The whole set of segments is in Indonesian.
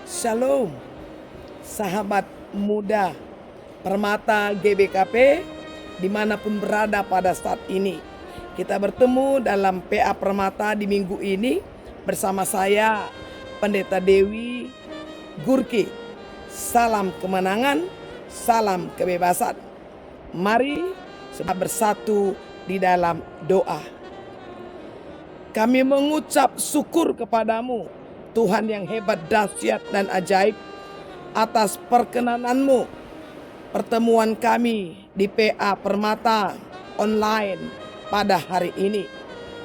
Shalom, sahabat muda Permata GBKP dimanapun berada pada saat ini. Kita bertemu dalam PA Permata di minggu ini bersama saya Pendeta Dewi Gurki. Salam kemenangan, salam kebebasan. Mari kita bersatu di dalam doa. Kami mengucap syukur kepadamu, Tuhan yang hebat, dahsyat, dan ajaib, atas perkenananmu pertemuan kami di PA Permata online pada hari ini.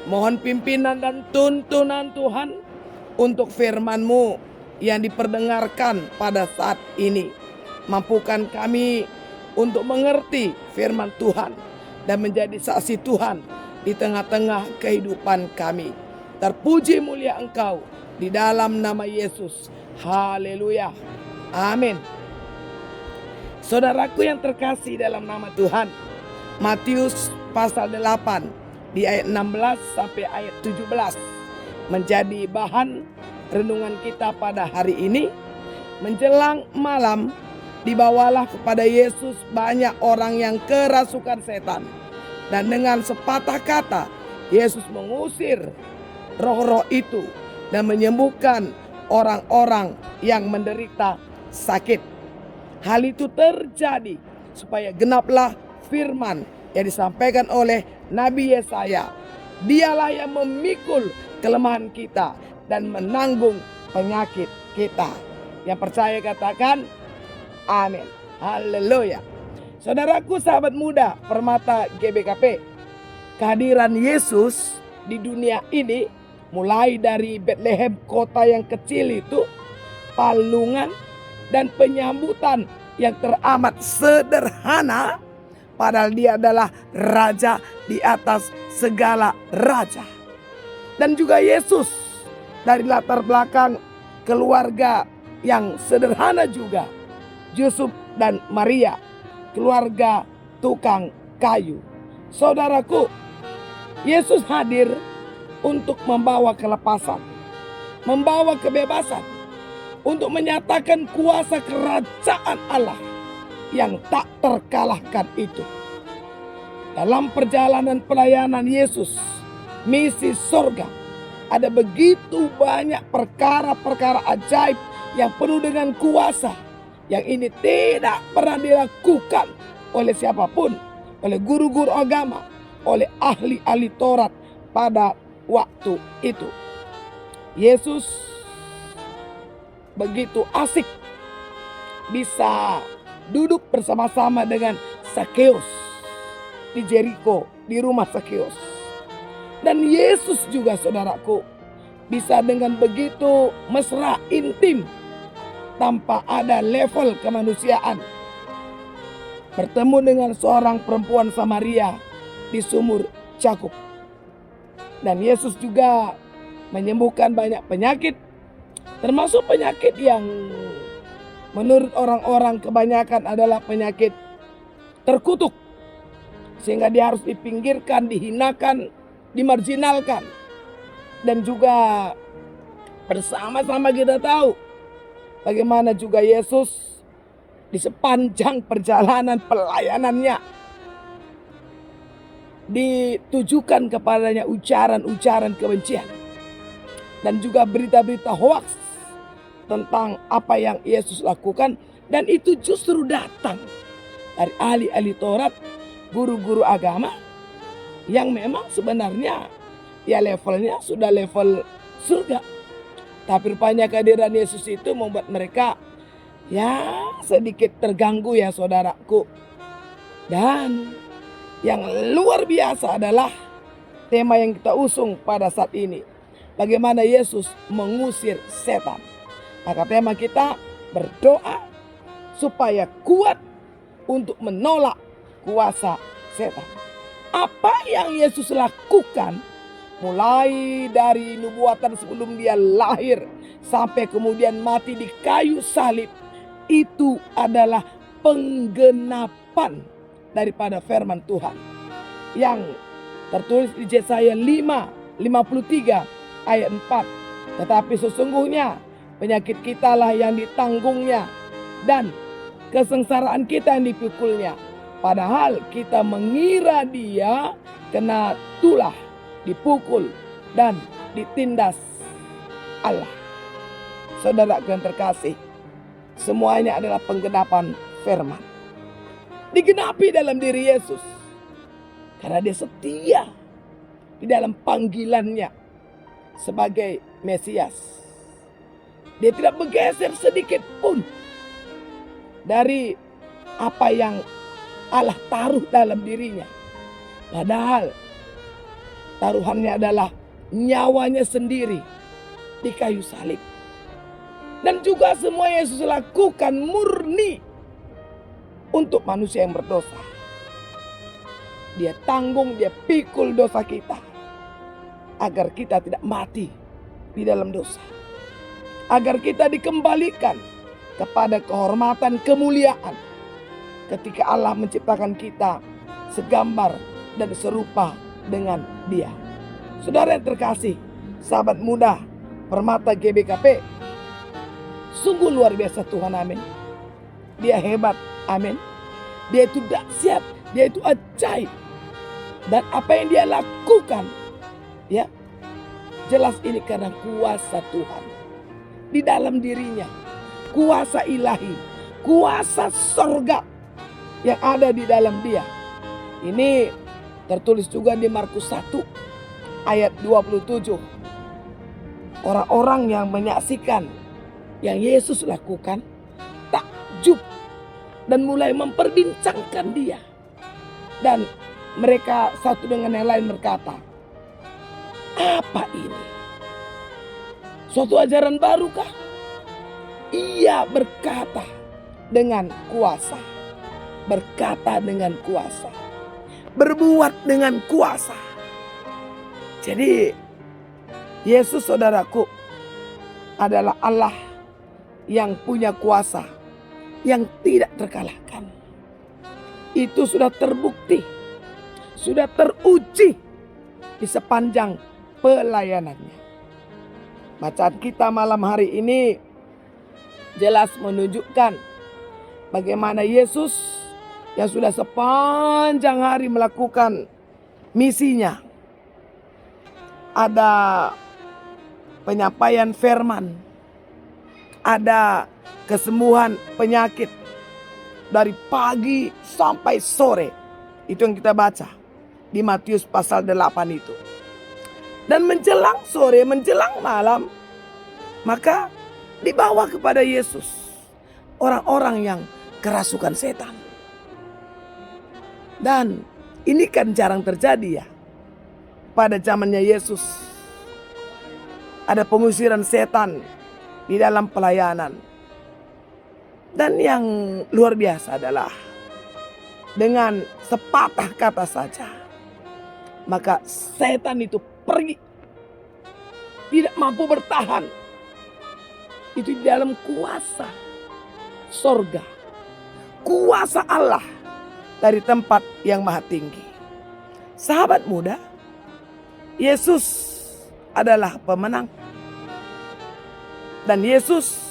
Mohon pimpinan dan tuntunan Tuhan untuk firman-Mu yang diperdengarkan pada saat ini. Mampukan kami untuk mengerti firman Tuhan dan menjadi saksi Tuhan di tengah-tengah kehidupan kami. Terpuji mulia Engkau di dalam nama Yesus. Haleluya. Amin. Saudaraku yang terkasih dalam nama Tuhan, Matius pasal 8 di ayat 16 sampai ayat 17 menjadi bahan renungan kita pada hari ini. Menjelang malam, dibawalah kepada Yesus banyak orang yang kerasukan setan, dan dengan sepatah kata Yesus mengusir roh-roh itu dan menyembuhkan orang-orang yang menderita sakit. Hal itu terjadi supaya genaplah firman yang disampaikan oleh Nabi Yesaya. Dialah yang memikul kelemahan kita dan menanggung penyakit kita. Yang percaya katakan amin. Haleluya. Saudaraku, sahabat muda Permata GBKP, kehadiran Yesus di dunia ini mulai dari Bethlehem, kota yang kecil itu, palungan dan penyambutan yang teramat sederhana, padahal dia adalah raja di atas segala raja. Dan juga Yesus dari latar belakang keluarga yang sederhana juga, Yusuf dan Maria, keluarga tukang kayu. Saudaraku, Yesus hadir untuk membawa kelepasan, membawa kebebasan, untuk menyatakan kuasa kerajaan Allah yang tak terkalahkan itu. Dalam perjalanan pelayanan Yesus, misi surga, ada begitu banyak perkara-perkara ajaib yang penuh dengan kuasa, yang ini tidak pernah dilakukan oleh siapapun, oleh guru-guru agama, oleh ahli-ahli Taurat pada waktu itu. Yesus begitu asik bisa duduk bersama-sama dengan Sakeus di Jericho, di rumah Sakeus. Dan Yesus juga, saudaraku, bisa dengan begitu mesra, intim, tanpa ada level kemanusiaan, bertemu dengan seorang perempuan Samaria di sumur Jakub. Dan Yesus juga menyembuhkan banyak penyakit, termasuk penyakit yang menurut orang-orang kebanyakan adalah penyakit terkutuk, sehingga dia harus dipinggirkan, dihinakan, dimarginalkan. Dan juga bersama-sama kita tahu bagaimana juga Yesus di sepanjang perjalanan pelayanannya ditujukan kepadanya ujaran-ujaran kebencian dan juga berita-berita hoaks tentang apa yang Yesus lakukan. Dan itu justru datang dari ahli-ahli Taurat, guru-guru agama yang memang sebenarnya ya levelnya sudah level surga. Tapi rupanya kehadiran Yesus itu membuat mereka ya sedikit terganggu ya saudaraku. Dan yang luar biasa adalah tema yang kita usung pada saat ini, bagaimana Yesus mengusir setan. Maka tema kita berdoa supaya kuat untuk menolak kuasa setan. Apa yang Yesus lakukan mulai dari nubuatan sebelum dia lahir sampai kemudian mati di kayu salib, itu adalah penggenapan daripada firman Tuhan yang tertulis di Yesaya 53 ayat 4. Tetapi sesungguhnya Penyakit kita lah yang ditanggungnya dan kesengsaraan kita yang dipikulnya. Padahal kita mengira dia kena tulah, dipukul dan ditindas Allah. Saudara yang terkasih, semuanya adalah penggenapan firman. Digenapi dalam diri Yesus. Karena dia setia di dalam panggilannya sebagai Mesias. Dia tidak bergeser sedikit pun dari apa yang Allah taruh dalam dirinya. Padahal taruhannya adalah nyawanya sendiri di kayu salib. Dan juga semua yang Yesus lakukan murni untuk manusia yang berdosa. Dia tanggung, dia pikul dosa kita. Agar kita tidak mati di dalam dosa. Agar kita dikembalikan kepada kehormatan, kemuliaan. Ketika Allah menciptakan kita segambar dan serupa dengan dia. Saudara yang terkasih, sahabat muda Permata GBKP, sungguh luar biasa Tuhan, amin. Dia hebat, amin. Dia itu dahsyat, dia itu ajaib. Dan apa yang dia lakukan, ya, jelas ini karena kuasa Tuhan di dalam dirinya, kuasa ilahi, kuasa sorga yang ada di dalam dia. Ini tertulis juga di Markus 1 ayat 27. Orang-orang yang menyaksikan yang Yesus lakukan takjub dan mulai memperbincangkan dia. Dan mereka satu dengan yang lain berkata, apa ini? Suatu ajaran barukah? Ia berkata dengan kuasa. Berkata dengan kuasa. Berbuat dengan kuasa. Jadi Yesus, saudaraku, adalah Allah yang punya kuasa yang tidak terkalahkan. Itu sudah terbukti, sudah teruji di sepanjang pelayanannya. Bacaan kita malam hari ini jelas menunjukkan bagaimana Yesus yang sudah sepanjang hari melakukan misinya. Ada penyampaian firman, ada kesembuhan penyakit dari pagi sampai sore. Itu yang kita baca di Matius pasal 8 itu. Dan menjelang sore, menjelang malam, maka dibawa kepada Yesus orang-orang yang kerasukan setan. Dan ini kan jarang terjadi ya pada zamannya Yesus. Ada pengusiran setan di dalam pelayanan. Dan yang luar biasa adalah dengan sepatah kata saja, maka setan itu pergi. Tidak mampu bertahan. Itu di dalam kuasa sorga. Kuasa Allah dari tempat yang maha tinggi. Sahabat muda, Yesus adalah pemenang. Dan Yesus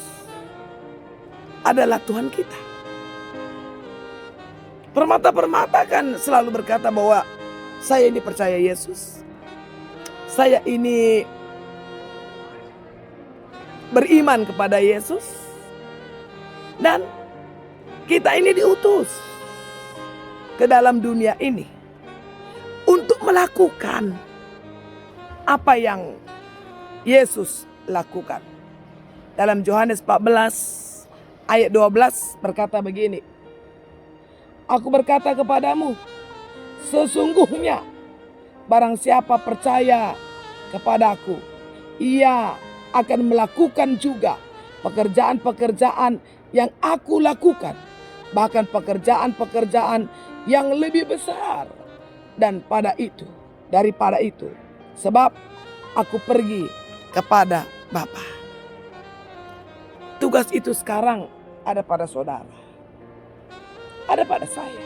adalah Tuhan kita. Permata-permata kan selalu berkata bahwa saya ini percaya Yesus. Saya ini beriman kepada Yesus. Dan kita ini diutus ke dalam dunia ini untuk melakukan apa yang Yesus lakukan. Dalam Yohanes 14 ayat 12 berkata begini. Aku berkata kepadamu, sesungguhnya barang siapa percaya kepadaku, ia akan melakukan juga pekerjaan-pekerjaan yang aku lakukan. Bahkan pekerjaan-pekerjaan yang lebih besar daripada itu. Sebab aku pergi kepada Bapa. Tugas itu sekarang ada pada saudara. Ada pada saya.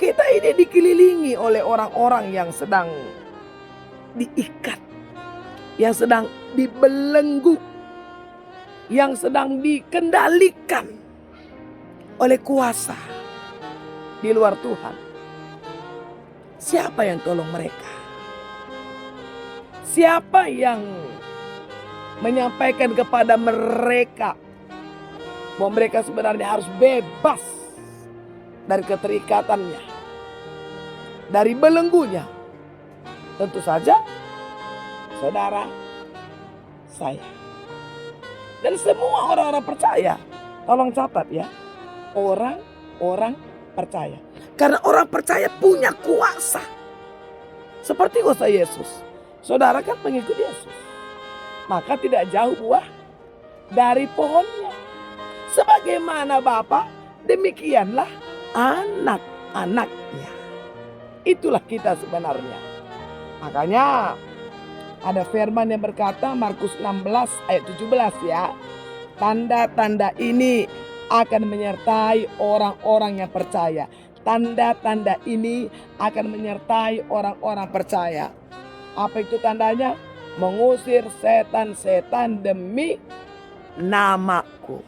Kita ini dikelilingi oleh orang-orang yang sedang diikat. Yang sedang dibelenggu yang sedang dikendalikan oleh kuasa di luar Tuhan. Siapa yang tolong mereka? Siapa yang menyampaikan kepada mereka bahwa mereka sebenarnya harus bebas dari keterikatannya, dari belenggunya? Tentu saja saudara saya dan semua orang-orang percaya. Tolong catat ya, orang-orang percaya. Karena orang percaya punya kuasa. Seperti kuasa Yesus. Saudara kan pengikut Yesus. Maka tidak jauh buah dari pohonnya. Sebagaimana Bapa, demikianlah anak-anaknya. Itulah kita sebenarnya. Makanya ada firman yang berkata, Markus 16 ayat 17 ya. Tanda-tanda ini akan menyertai orang-orang yang percaya. Tanda-tanda ini akan menyertai orang-orang percaya. Apa itu tandanya? Mengusir setan-setan demi namaku.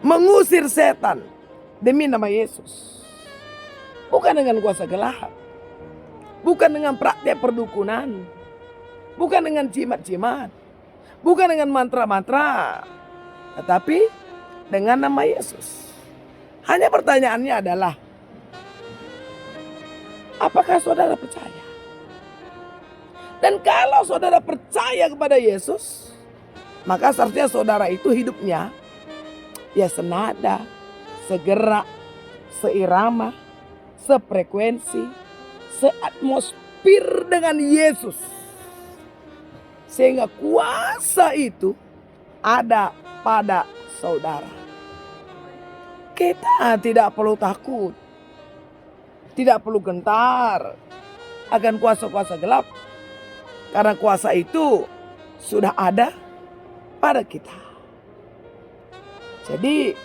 Mengusir setan demi nama Yesus. Bukan dengan kuasa gelap. Bukan dengan praktek perdukunan. Bukan dengan jimat-jimat. Bukan dengan mantra-mantra. Tetapi dengan nama Yesus. Hanya pertanyaannya adalah, apakah saudara percaya? Dan kalau saudara percaya kepada Yesus, maka seharusnya saudara itu hidupnya ya senada, segerak, seirama, sefrekuensi, seatmosfer dengan Yesus. Sehingga kuasa itu ada pada saudara. Kita tidak perlu takut, tidak perlu gentar akan kuasa-kuasa gelap. Karena kuasa itu sudah ada pada kita. Jadi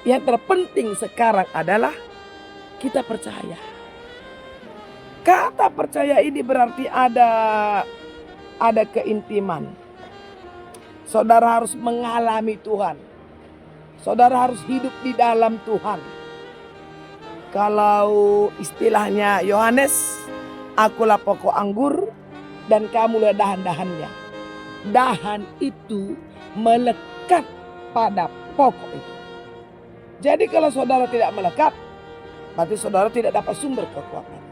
yang terpenting sekarang adalah kita percaya. Kata percaya ini berarti ada keintiman. Saudara harus mengalami Tuhan. Saudara harus hidup di dalam Tuhan. Kalau istilahnya Yohanes, akulah pokok anggur dan kamulah dahan-dahannya. Dahan itu melekat pada pokok itu. Jadi kalau saudara tidak melekat, berarti saudara tidak dapat sumber kekuatan.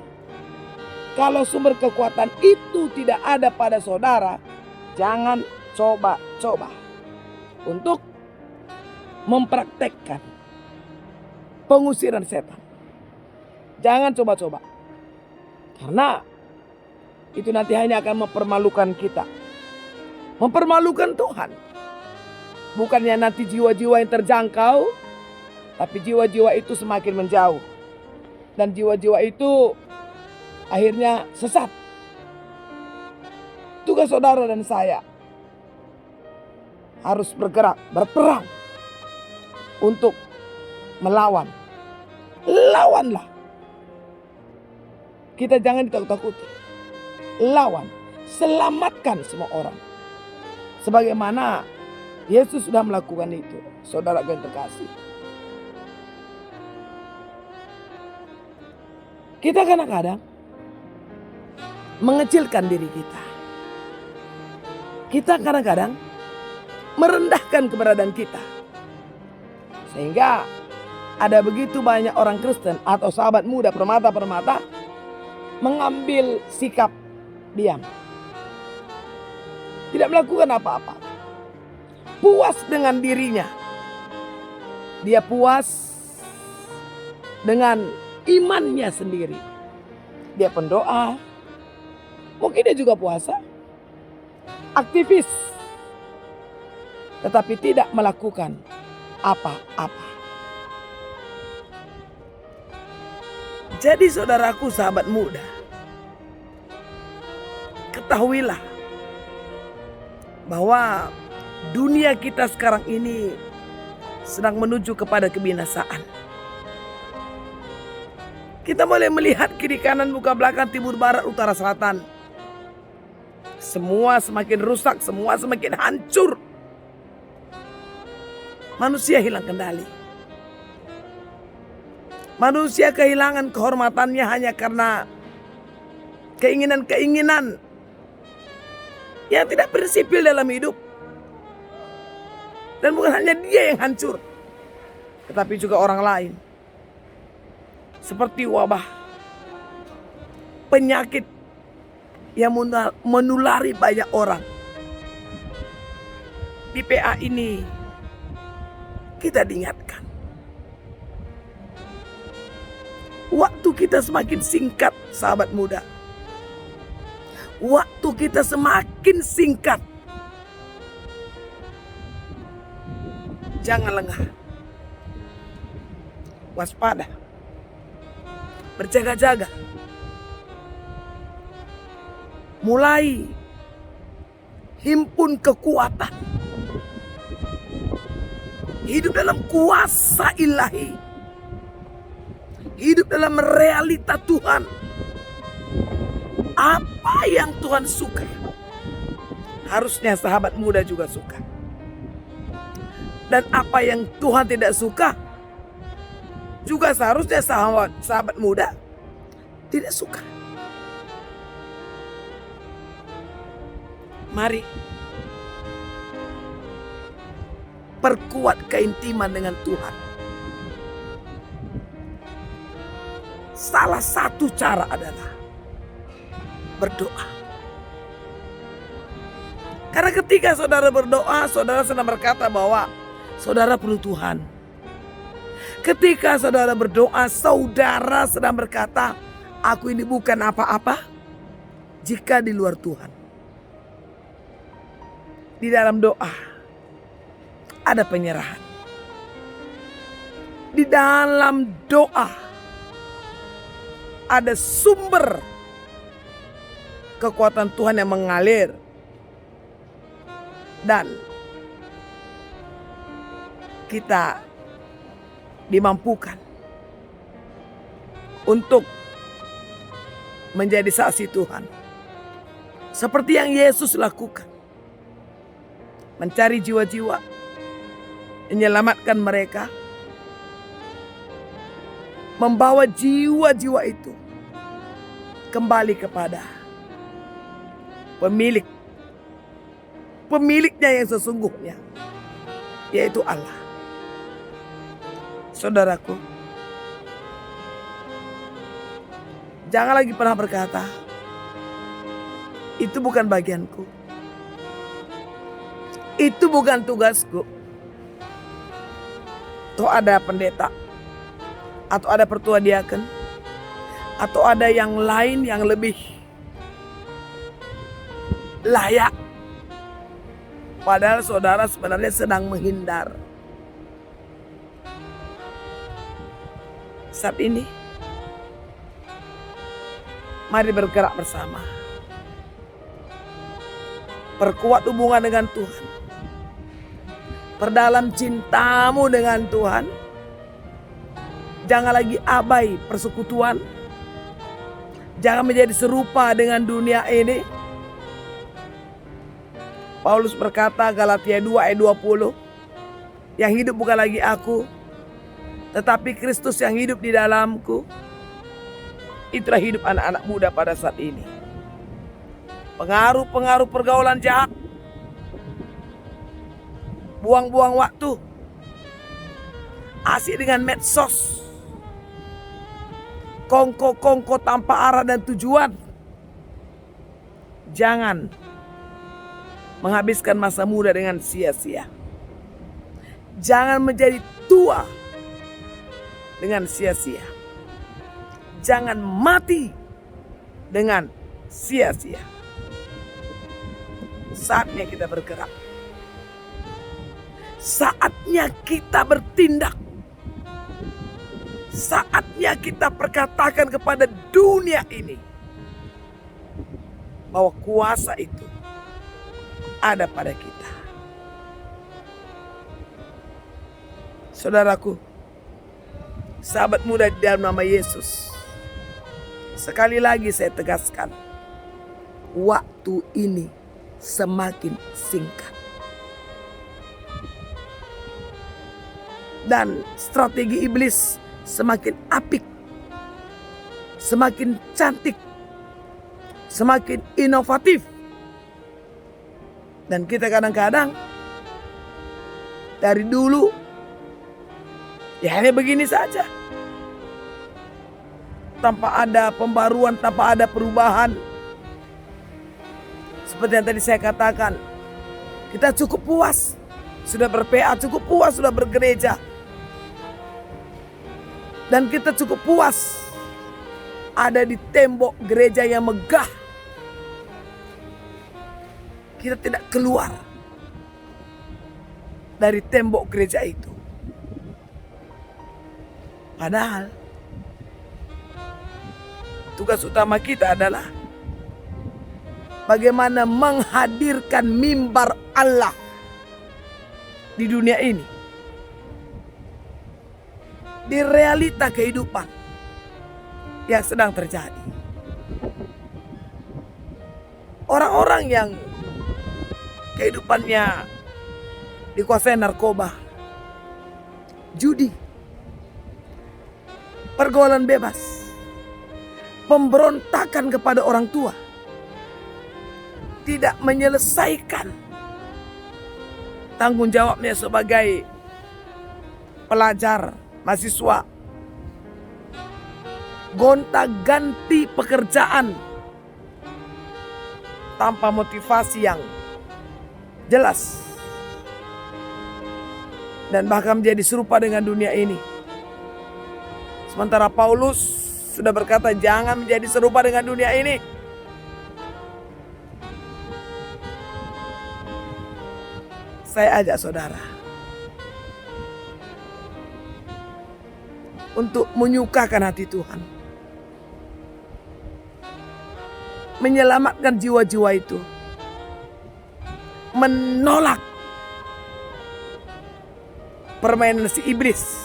Kalau sumber kekuatan itu tidak ada pada saudara, jangan coba-coba untuk mempraktekkan pengusiran setan. Jangan coba-coba. Karena itu nanti hanya akan mempermalukan kita. Mempermalukan Tuhan. Bukannya nanti jiwa-jiwa yang terjangkau, tapi jiwa-jiwa itu semakin menjauh. Dan jiwa-jiwa itu akhirnya sesat. Tugas saudara dan saya harus bergerak, berperang untuk melawan. Lawanlah. Kita jangan ditakut-takuti. Lawan. Selamatkan semua orang. Sebagaimana Yesus sudah melakukan itu. Saudara yang terkasih. Kita kadang-kadang mengecilkan diri kita. Kita kadang-kadang merendahkan keberadaan kita. Sehingga ada begitu banyak orang Kristen atau sahabat muda permata-permata mengambil sikap diam. Tidak melakukan apa-apa. Puas dengan dirinya. Dia puas dengan imannya sendiri. Dia pendoa. Mungkin dia juga puasa. Aktivis. Tetapi tidak melakukan apa-apa. Jadi saudaraku, sahabat muda, ketahuilah bahwa dunia kita sekarang ini sedang menuju kepada kebinasaan. Kita boleh melihat kiri kanan, muka belakang, timur barat, utara selatan. Semua semakin rusak, semua semakin hancur. Manusia hilang kendali. Manusia kehilangan kehormatannya hanya karena keinginan-keinginan yang tidak prinsipil dalam hidup. Dan bukan hanya dia yang hancur, tetapi juga orang lain. Seperti wabah, penyakit yang menulari banyak orang. Di PA ini kita diingatkan, waktu kita semakin singkat, sahabat muda. Waktu kita semakin singkat. Jangan lengah. Waspada. Berjaga-jaga. Mulai himpun kekuatan. Hidup dalam kuasa ilahi. Hidup dalam realita Tuhan. Apa yang Tuhan suka, harusnya sahabat muda juga suka. Dan apa yang Tuhan tidak suka, juga seharusnya sahabat muda tidak suka. Mari perkuat keintiman dengan Tuhan. Salah satu cara adalah berdoa. Karena ketika saudara berdoa, saudara sedang berkata bahwa saudara perlu Tuhan. Ketika saudara berdoa, saudara sedang berkata, aku ini bukan apa-apa jika di luar Tuhan. Di dalam doa ada penyerahan. Di dalam doa ada sumber kekuatan Tuhan yang mengalir. Dan kita dimampukan untuk menjadi saksi Tuhan. Seperti yang Yesus lakukan. Mencari jiwa-jiwa. Menyelamatkan mereka. Membawa jiwa-jiwa itu kembali kepada pemiliknya yang sesungguhnya, yaitu Allah. Saudaraku, jangan lagi pernah berkata, itu bukan bagianku, itu bukan tugasku. Atau ada pendeta, atau ada pertua diaken, atau ada yang lain yang lebih layak. Padahal saudara sebenarnya sedang menghindar. Saat ini, mari bergerak bersama. Perkuat hubungan dengan Tuhan. Perdalam cintamu dengan Tuhan. Jangan lagi abai persekutuan. Jangan menjadi serupa dengan dunia ini. Paulus berkata Galatia 2 ayat 20. Yang hidup bukan lagi aku, tetapi Kristus yang hidup di dalamku. Itulah hidup anak-anak muda pada saat ini. Pengaruh-pengaruh pergaulan jahat. Buang-buang waktu. Asik dengan medsos. Kongko-kongko tanpa arah dan tujuan. Jangan menghabiskan masa muda dengan sia-sia. Jangan menjadi tua dengan sia-sia. Jangan mati dengan sia-sia. Saatnya kita bergerak. Saatnya kita bertindak. Saatnya kita perkatakan kepada dunia ini bahwa kuasa itu ada pada kita. Saudaraku, sahabat muda di dalam nama Yesus, sekali lagi saya tegaskan, waktu ini semakin singkat. dan strategi iblis semakin apik, semakin cantik, semakin inovatif. Dan kita kadang-kadang dari dulu ya hanya begini saja, tanpa ada pembaruan, tanpa ada perubahan. Seperti yang tadi saya katakan, kita cukup puas sudah ber-PA, cukup puas sudah bergereja, dan kita cukup puas ada di tembok gereja yang megah. Kita tidak keluar dari tembok gereja itu. Padahal tugas utama kita adalah bagaimana menghadirkan mimbar Allah di dunia ini, di realita kehidupan yang sedang terjadi. Orang-orang yang kehidupannya dikuasai narkoba, judi, pergaulan bebas, pemberontakan kepada orang tua, tidak menyelesaikan tanggung jawabnya sebagai pelajar, mahasiswa, gonta-ganti pekerjaan tanpa motivasi yang jelas, dan bahkan menjadi serupa dengan dunia ini. Sementara Paulus sudah berkata, jangan menjadi serupa dengan dunia ini. Saya ajak saudara untuk menyukakan hati Tuhan, menyelamatkan jiwa-jiwa itu, menolak permainan si iblis.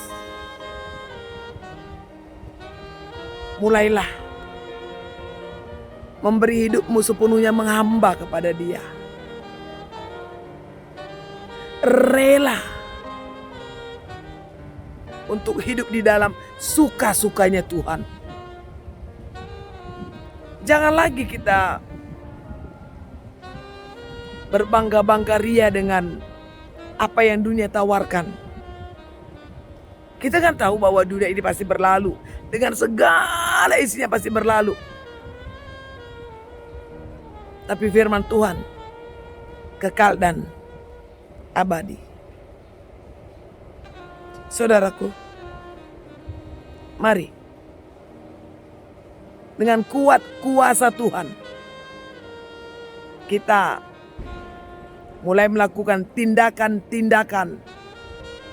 Mulailah memberi hidupmu sepenuhnya menghamba kepada Dia. Rela untuk hidup di dalam suka-sukanya Tuhan. Jangan lagi kita berbangga-bangga ria dengan apa yang dunia tawarkan. Kita kan tahu bahwa dunia ini pasti berlalu, dengan segala isinya pasti berlalu. Tapi firman Tuhan kekal dan abadi. Saudaraku, mari dengan kuat kuasa Tuhan kita mulai melakukan tindakan-tindakan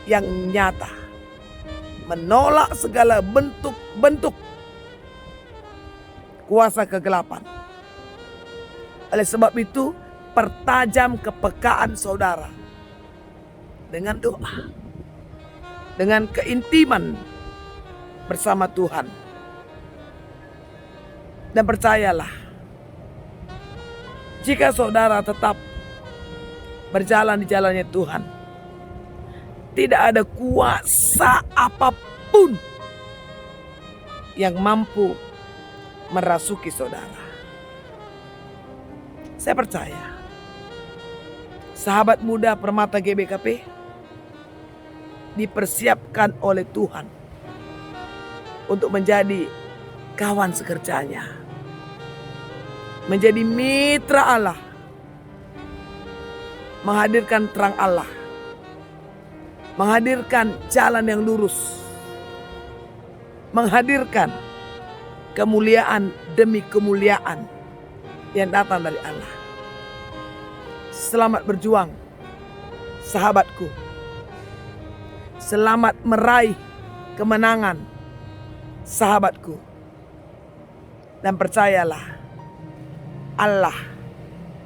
yang nyata, menolak segala bentuk-bentuk kuasa kegelapan. Oleh sebab itu, pertajam kepekaan saudara dengan doa, dengan keintiman bersama Tuhan. Dan percayalah, jika saudara tetap berjalan di jalannya Tuhan, tidak ada kuasa apapun yang mampu merasuki saudara. Saya percaya sahabat muda Permata GBKP dipersiapkan oleh Tuhan untuk menjadi kawan sekerjanya, menjadi mitra Allah, menghadirkan terang Allah, menghadirkan jalan yang lurus, menghadirkan kemuliaan demi kemuliaan yang datang dari Allah. Selamat berjuang, sahabatku. Selamat meraih kemenangan, sahabatku. Dan percayalah, Allah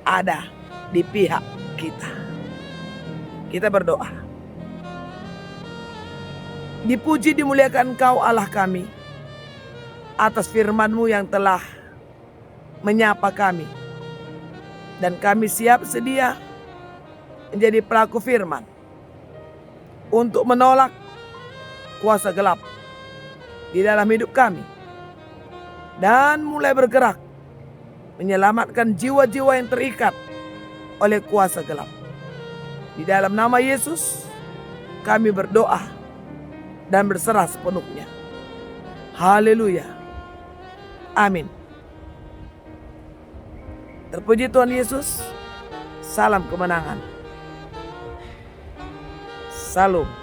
ada di pihak kita. Kita berdoa. Dipuji dimuliakan Engkau Allah kami atas firman-Mu yang telah menyapa kami. Dan kami siap sedia menjadi pelaku firman untuk menolak kuasa gelap di dalam hidup kami, dan mulai bergerak menyelamatkan jiwa-jiwa yang terikat oleh kuasa gelap. Di dalam nama Yesus kami berdoa dan berserah sepenuhnya. Haleluya. Amin. Terpuji Tuhan Yesus. Salam kemenangan. Salam.